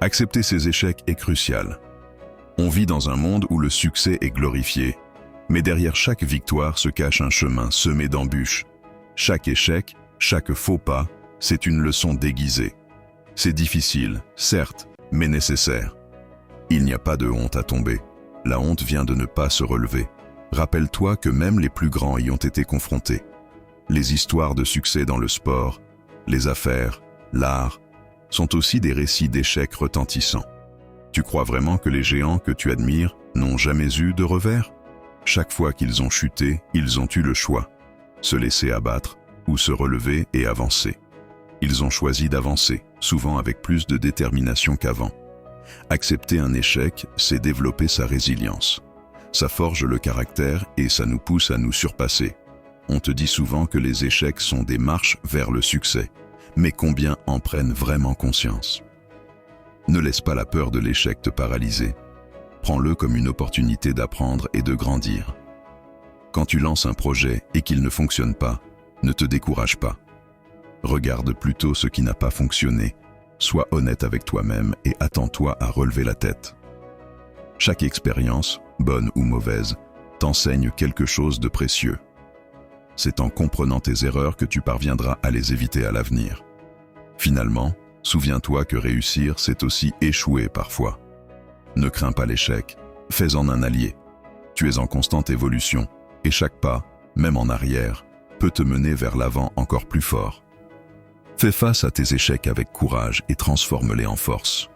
Accepter ses échecs est crucial. On vit dans un monde où le succès est glorifié, mais derrière chaque victoire se cache un chemin semé d'embûches. Chaque échec, chaque faux pas, c'est une leçon déguisée. C'est difficile, certes, mais nécessaire. Il n'y a pas de honte à tomber. La honte vient de ne pas se relever. Rappelle-toi que même les plus grands y ont été confrontés. Les histoires de succès dans le sport, les affaires, l'art, sont aussi des récits d'échecs retentissants. Tu crois vraiment que les géants que tu admires n'ont jamais eu de revers? Chaque fois qu'ils ont chuté, ils ont eu le choix. Se laisser abattre ou se relever et avancer. Ils ont choisi d'avancer, souvent avec plus de détermination qu'avant. Accepter un échec, c'est développer sa résilience. Ça forge le caractère et ça nous pousse à nous surpasser. On te dit souvent que les échecs sont des marches vers le succès. Mais combien en prennent vraiment conscience? Ne laisse pas la peur de l'échec te paralyser. Prends-le comme une opportunité d'apprendre et de grandir. Quand tu lances un projet et qu'il ne fonctionne pas, ne te décourage pas. Regarde plutôt ce qui n'a pas fonctionné. Sois honnête avec toi-même et attends-toi à relever la tête. Chaque expérience, bonne ou mauvaise, t'enseigne quelque chose de précieux. C'est en comprenant tes erreurs que tu parviendras à les éviter à l'avenir. Finalement, souviens-toi que réussir, c'est aussi échouer parfois. Ne crains pas l'échec, fais-en un allié. Tu es en constante évolution, et chaque pas, même en arrière, peut te mener vers l'avant encore plus fort. Fais face à tes échecs avec courage et transforme-les en force.